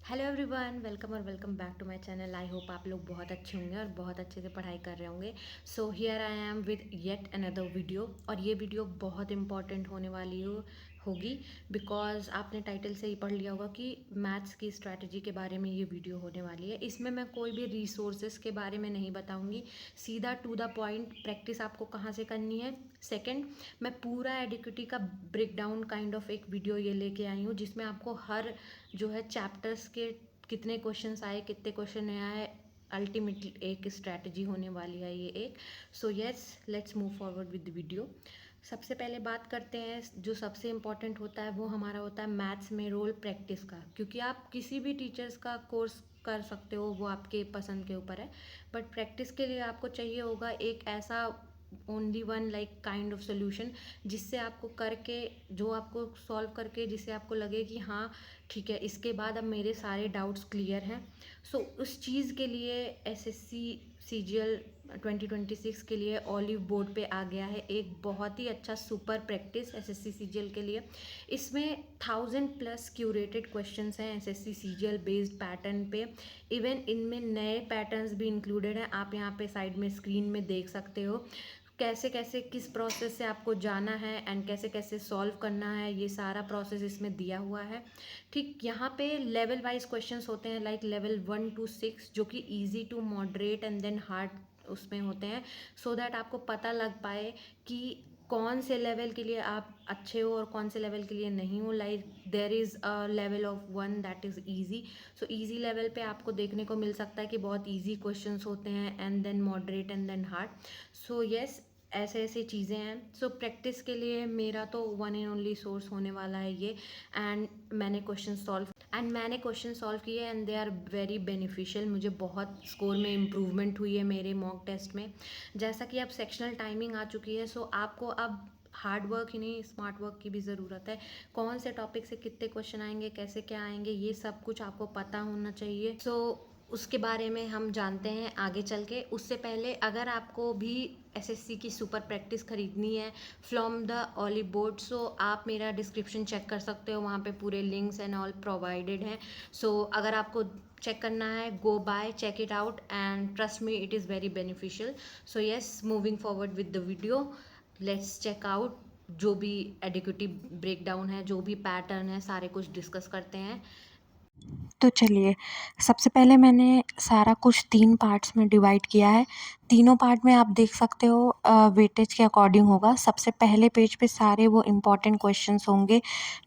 Hello everyone, welcome और welcome back to my channel. I hope आप लोग बहुत अच्छे होंगे और बहुत अच्छे से पढ़ाई कर रहे होंगे। So here I am with yet another video. और ये वीडियो बहुत इंपॉर्टेंट होने वाली होगी बिकॉज आपने टाइटल से ही पढ़ लिया होगा कि मैथ्स की स्ट्रैटेजी के बारे में ये वीडियो होने वाली है। इसमें मैं कोई भी रिसोर्सेज के बारे में नहीं बताऊंगी, सीधा टू द पॉइंट प्रैक्टिस आपको कहाँ से करनी है। सेकंड, मैं पूरा एडिक्विटी का ब्रेक डाउन काइंड ऑफ एक वीडियो ये लेके आई हूँ जिसमें आपको हर जो है चैप्टर्स के कितने क्वेश्चंस आए, कितने क्वेश्चन आए, अल्टीमेटली एक स्ट्रैटेजी होने वाली है ये एक। So yes, let's move forward with the video. सबसे पहले बात करते हैं, जो सबसे इम्पॉर्टेंट होता है वो हमारा होता है मैथ्स में रोल प्रैक्टिस का। क्योंकि आप किसी भी टीचर्स का कोर्स कर सकते हो, वो आपके पसंद के ऊपर है, बट प्रैक्टिस के लिए आपको चाहिए होगा एक ऐसा only one like kind of solution जिससे आपको करके, जो आपको सॉल्व करके जिससे आपको लगे कि हाँ ठीक है, इसके बाद अब मेरे सारे डाउट्स क्लियर हैं। सो उस चीज़ के लिए एसएससी सीजीएल 2026 के लिए ऑलिव बोर्ड पे आ गया है एक बहुत ही अच्छा सुपर प्रैक्टिस एसएससी सीजीएल के लिए। इसमें 1000+ क्यूरेटेड क्वेश्चंस हैं एसएससी सीजीएल बेस्ड पैटर्न पे। इवन इनमें नए पैटर्न्स भी इंक्लूडेड हैं, आप यहाँ पे साइड में स्क्रीन में देख सकते हो कैसे कैसे किस प्रोसेस से आपको जाना है एंड कैसे कैसे सॉल्व करना है। ये सारा प्रोसेस इसमें दिया हुआ है। ठीक, यहाँ पे लेवल वाइज क्वेश्चंस होते हैं लाइक लेवल 1 to 6 जो कि easy to moderate and then hard उसमें होते हैं, सो दैट आपको पता लग पाए कि कौन से लेवल के लिए आप अच्छे हो और कौन से लेवल के लिए नहीं हो। Like there is a level of 1 that is easy. So easy level पे आपको देखने को मिल सकता है कि बहुत ईजी क्वेश्चंस होते हैं and then moderate and then hard. So yes, ऐसे ऐसे चीज़ें हैं। सो प्रैक्टिस के लिए मेरा तो वन एंड ओनली सोर्स होने वाला है ये। एंड मैंने क्वेश्चन सॉल्व किए and they are very beneficial. मुझे बहुत स्कोर में इम्प्रूवमेंट हुई है मेरे मॉक टेस्ट में। जैसा कि अब सेक्शनल टाइमिंग आ चुकी है, सो आपको अब हार्ड वर्क ही नहीं, स्मार्ट वर्क की भी ज़रूरत है। कौन से टॉपिक से कितने क्वेश्चन आएंगे, कैसे क्या आएंगे, ये सब कुछ आपको पता होना चाहिए। सो उसके बारे में हम जानते हैं आगे चल के। उससे पहले अगर आपको भी एसएससी की सुपर प्रैक्टिस खरीदनी है फ्रॉम द ऑलिव बोर्ड, सो आप मेरा डिस्क्रिप्शन चेक कर सकते हो, वहाँ पे पूरे लिंक्स एंड ऑल प्रोवाइडेड हैं। सो अगर आपको चेक करना है, go buy, check it out and trust me, it is very beneficial. So yes, moving forward with the video, let's check out जो भी एडिक्विटी ब्रेकडाउन है, जो भी पैटर्न है, सारे कुछ डिस्कस करते हैं। तो चलिए, सबसे पहले मैंने सारा कुछ 3 पार्ट्स में डिवाइड किया है। तीनों पार्ट में आप देख सकते हो वेटेज के अकॉर्डिंग होगा। सबसे पहले पेज पे सारे वो इम्पोर्टेंट क्वेश्चंस होंगे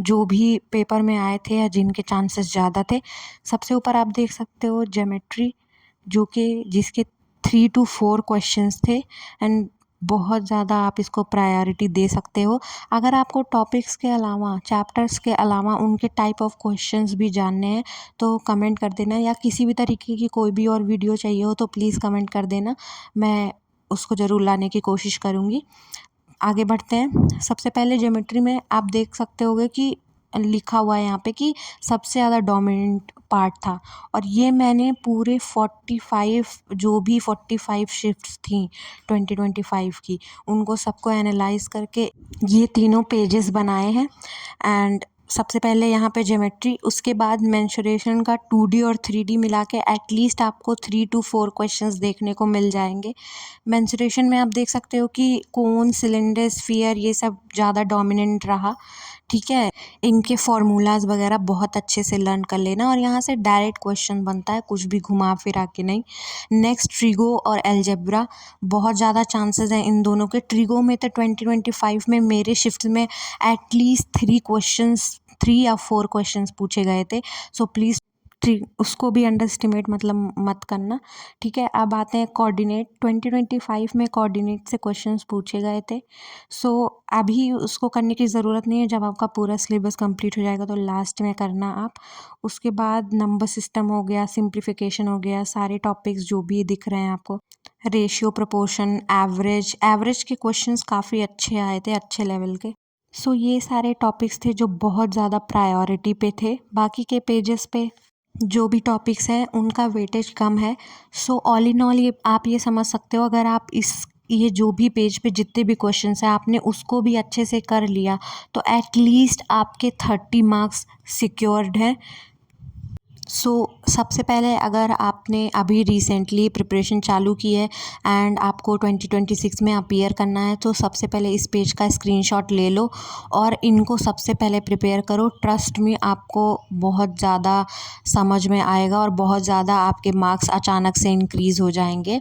जो भी पेपर में आए थे या जिनके चांसेस ज़्यादा थे। सबसे ऊपर आप देख सकते हो ज्योमेट्री, जो कि जिसके 3 to 4 क्वेश्चंस थे एंड बहुत ज़्यादा आप इसको प्रायोरिटी दे सकते हो। अगर आपको टॉपिक्स के अलावा, चैप्टर्स के अलावा उनके टाइप ऑफ क्वेश्चंस भी जानने हैं तो कमेंट कर देना, या किसी भी तरीके की कोई भी और वीडियो चाहिए हो तो प्लीज़ कमेंट कर देना, मैं उसको ज़रूर लाने की कोशिश करूँगी। आगे बढ़ते हैं। सबसे पहले ज्योमेट्री में आप देख सकते होगे कि लिखा हुआ है यहाँ पे कि सबसे ज़्यादा डोमिनेंट पार्ट था, और ये मैंने पूरे 45 जो भी 45 शिफ्ट्स थी 2025 की, उनको सबको एनालाइज करके ये तीनों पेजेस बनाए हैं। एंड सबसे पहले यहाँ पे ज्योमेट्री, उसके बाद मेंसुरेशन का 2D और 3D मिला के एटलीस्ट आपको 3 to 4 क्वेश्चंस देखने को मिल जाएंगे। मेंसुरेशन में आप देख सकते हो कि कोन, सिलेंडर, स्फीयर, ये सब ज़्यादा डोमिनेंट रहा। ठीक है, इनके फार्मूलाज वगैरह बहुत अच्छे से लर्न कर लेना, और यहाँ से डायरेक्ट क्वेश्चन बनता है, कुछ भी घुमा फिरा के नहीं। नेक्स्ट ट्रिगो और अलजेब्रा, बहुत ज़्यादा चांसेस हैं इन दोनों के। ट्रिगो में तो 2025 में मेरे शिफ्ट में एटलीस्ट 3 या 4 क्वेश्चंस पूछे गए थे। सो प्लीज़ उसको भी अंडर एस्टिमेट मतलब मत करना। ठीक है, अब आते हैं कोऑर्डिनेट। 2025 में कोऑर्डिनेट से क्वेश्चंस पूछे गए थे। सो अभी उसको करने की ज़रूरत नहीं है, जब आपका पूरा सिलेबस कंप्लीट हो जाएगा तो लास्ट में करना आप। उसके बाद नंबर सिस्टम हो गया, सिंप्लीफिकेशन हो गया, सारे टॉपिक्स जो भी दिख रहे हैं आपको, रेशियो, प्रोपोर्शन, एवरेज। एवरेज के क्वेश्चंस काफ़ी अच्छे आए थे, अच्छे लेवल के। सो ये सारे टॉपिक्स थे जो बहुत ज़्यादा प्रायोरिटी पे थे। बाकी के पेजेस पे जो भी टॉपिक्स हैं उनका वेटेज कम है। सो ऑल इन ऑल ये आप ये समझ सकते हो, अगर आप ये जो भी पेज पे जितने भी क्वेश्चंस हैं आपने उसको भी अच्छे से कर लिया तो एटलीस्ट आपके 30 मार्क्स सिक्योर्ड हैं। सबसे पहले अगर आपने अभी रिसेंटली प्रिपरेशन चालू की है एंड आपको 2026 में अपीयर करना है, तो सबसे पहले इस पेज का स्क्रीनशॉट ले लो और इनको सबसे पहले प्रिपेयर करो। ट्रस्ट मी, आपको बहुत ज़्यादा समझ में आएगा और बहुत ज़्यादा आपके मार्क्स अचानक से इंक्रीज़ हो जाएंगे।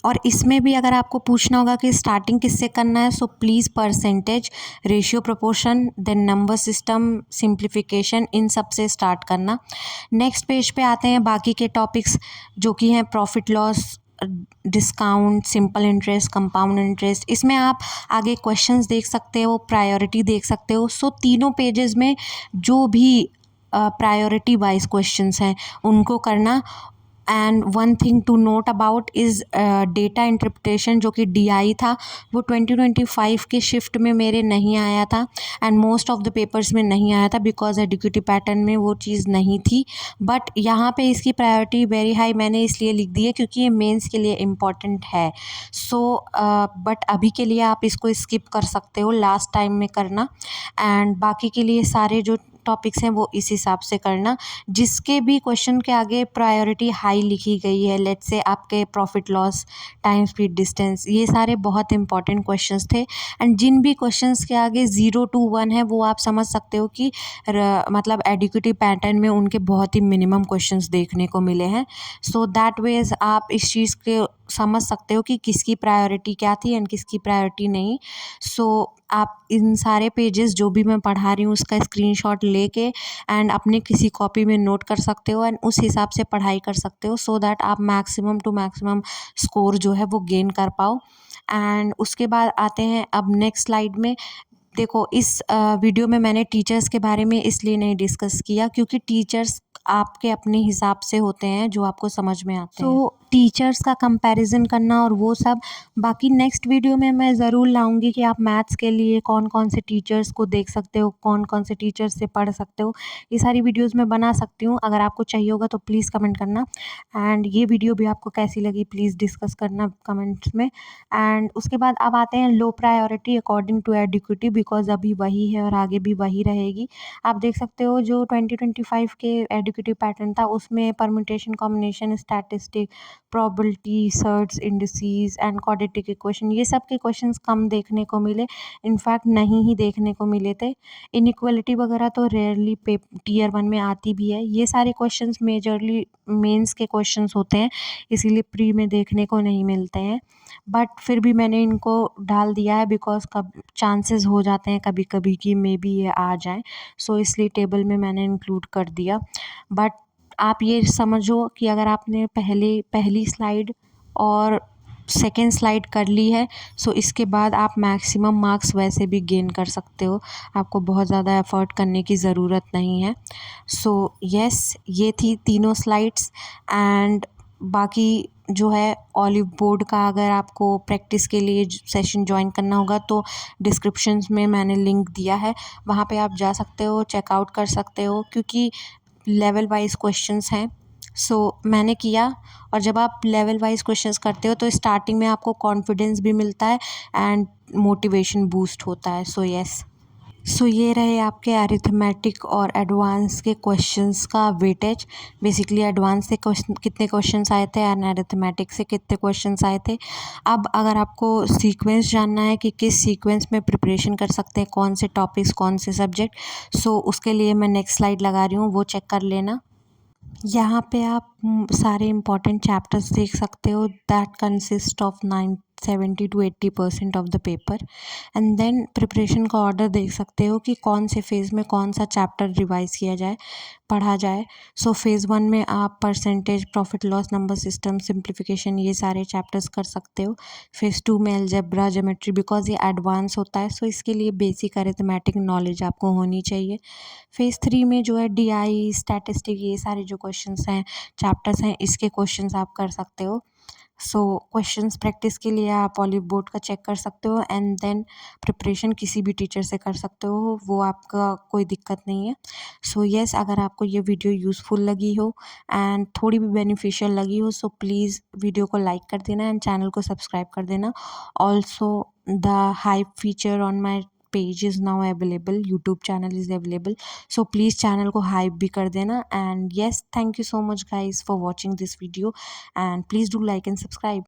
और इसमें भी अगर आपको पूछना होगा कि स्टार्टिंग किससे करना है, so please percentage, ratio, proportion, then number system, simplification, इन सब से स्टार्ट करना। नेक्स्ट पेज पे आते हैं बाकी के टॉपिक्स जो कि हैं profit loss, discount, simple interest, compound interest. इसमें आप आगे क्वेश्चंस देख सकते हो, प्रायोरिटी देख सकते हो। सो तीनों पेजेस में जो भी प्रायोरिटी वाइज क्वेश्चंस हैं उनको करना। And one thing to note about is data interpretation, जो कि DI था, वो 2025 के शिफ्ट में मेरे नहीं आया था and most of the papers में नहीं आया था बिकॉज एडुकेटिव पैटर्न में वो चीज़ नहीं थी। बट यहाँ पे इसकी प्रायोरिटी वेरी हाई मैंने इसलिए लिख दी है क्योंकि ये मेंस के लिए इम्पॉर्टेंट है। बट अभी के लिए आप इसको स्किप कर सकते हो, लास्ट टाइम में करना। एंड बाकी के लिए सारे जो टॉपिक्स हैं वो इस हिसाब से करना। जिसके भी क्वेश्चन के आगे प्रायोरिटी हाई लिखी गई है, लेट्स से आपके profit loss, time, speed, distance, ये सारे बहुत इंपॉर्टेंट क्वेश्चंस थे। एंड जिन भी क्वेश्चंस के आगे 0 to 1 है, वो आप समझ सकते हो कि मतलब एडुकेटिव पैटर्न में उनके बहुत ही मिनिमम क्वेश्चंस देखने को मिले हैं। सो दैट वेज आप इस चीज़ के समझ सकते हो कि किसकी प्रायोरिटी क्या थी एंड किसकी प्रायोरिटी नहीं। आप इन सारे पेजेस जो भी मैं पढ़ा रही हूँ उसका स्क्रीनशॉट लेके एंड अपने किसी कॉपी में नोट कर सकते हो एंड उस हिसाब से पढ़ाई कर सकते हो, सो दैट आप मैक्सिमम टू मैक्सिमम स्कोर जो है वो गेन कर पाओ। एंड उसके बाद आते हैं अब नेक्स्ट स्लाइड में। देखो, इस वीडियो में मैंने टीचर्स के बारे में इसलिए नहीं डिस्कस किया क्योंकि टीचर्स आपके अपने हिसाब से होते हैं जो आपको समझ में आते हैं। टीचर्स का कंपैरिजन करना और वो सब बाकी नेक्स्ट वीडियो में मैं ज़रूर लाऊंगी कि आप मैथ्स के लिए कौन कौन से टीचर्स को देख सकते हो, कौन कौन से टीचर्स से पढ़ सकते हो। ये सारी वीडियोस मैं बना सकती हूँ, अगर आपको चाहिए होगा तो प्लीज़ कमेंट करना। एंड ये वीडियो भी आपको कैसी लगी प्लीज़ डिस्कस करना कमेंट्स में। एंड उसके बाद अब आते हैं लो प्रायोरिटी अकॉर्डिंग टू एडिक्विटी, बिकॉज अभी वही है और आगे भी वही रहेगी। आप देख सकते हो जो 2025 के एडिक्विटी पैटर्न था उसमें permutation, combination, statistic, probability, surds, indices and quadratic equation, ये सब के क्वेश्चंस कम देखने को मिले, इनफैक्ट नहीं ही देखने को मिले थे। इनइक्वलिटी वगैरह तो रेयरली टीयर 1 में आती भी है। ये सारे क्वेश्चंस मेजरली मेंस के क्वेश्चंस होते हैं, इसीलिए प्री में देखने को नहीं मिलते हैं। बट फिर भी मैंने इनको डाल दिया है बिकॉज़ कब चांसेस हो जाते हैं कभी कभी कि मे बी ये आ जाएँ, सो इसलिए टेबल में मैंने इंक्लूड कर दिया। बट आप ये समझो कि अगर आपने पहली स्लाइड और सेकेंड स्लाइड कर ली है, सो इसके बाद आप मैक्सिमम मार्क्स वैसे भी गेन कर सकते हो, आपको बहुत ज़्यादा एफर्ट करने की ज़रूरत नहीं है। यस, ये थी तीनों स्लाइड्स। एंड बाकी जो है ऑलिव बोर्ड का अगर आपको प्रैक्टिस के लिए सेशन ज्वाइन करना होगा तो डिस्क्रिप्शंस में मैंने लिंक दिया है, वहाँ पे आप जा सकते हो, चेकआउट कर सकते हो, क्योंकि लेवल वाइज क्वेश्चंस हैं। मैंने किया, और जब आप लेवल वाइज क्वेश्चंस करते हो तो स्टार्टिंग में आपको कॉन्फिडेंस भी मिलता है एंड मोटिवेशन बूस्ट होता है। यस, ये रहे आपके अरिथमेटिक और एडवांस के क्वेश्चंस का वेटेज। बेसिकली एडवांस से कितने क्वेश्चंस आए थे एंड अरिथमेटिक से कितने क्वेश्चंस आए थे। अब अगर आपको सीक्वेंस जानना है कि किस सीक्वेंस में प्रिपरेशन कर सकते हैं, कौन से टॉपिक्स, कौन से सब्जेक्ट, उसके लिए मैं नेक्स्ट स्लाइड लगा रही हूँ, वो चेक कर लेना। यहाँ पे आप सारे इम्पॉर्टेंट चैप्टर्स देख सकते हो that consist of 70 to 80% of the paper. And then preparation का ऑर्डर देख सकते हो कि कौन से फेज़ में कौन सा चैप्टर रिवाइज किया जाए, पढ़ा जाए। फेज़ 1 में आप percentage, profit loss, number system, simplification, ये सारे चैप्टर्स कर सकते हो। फेज़ 2 में अलजेब्रा, ज्योमेट्री, बिकॉज ये एडवांस होता है, सो इसके लिए बेसिक अरिथमेटिक नॉलेज आपको होनी चाहिए। फेज़ 3 में जो है DI, स्टैटिस्टिक, ये सारे जो क्वेश्चंस हैं, चैप्टर्स हैं, इसके क्वेश्चंस आप कर सकते हो। क्वेश्चंस प्रैक्टिस के लिए आप ऑलिव बोर्ड का चेक कर सकते हो एंड देन प्रिपरेशन किसी भी टीचर से कर सकते हो, वो आपका कोई दिक्कत नहीं है। यस, अगर आपको ये वीडियो यूज़फुल लगी हो एंड थोड़ी भी बेनिफिशियल लगी हो, प्लीज़ वीडियो को लाइक कर देना एंड चैनल को सब्सक्राइब कर देना। Also the hype feature on my page is now available, YouTube channel is available, so please channel को हाइप भी कर देना। And yes, thank you so much guys for watching this video, and please do like and subscribe.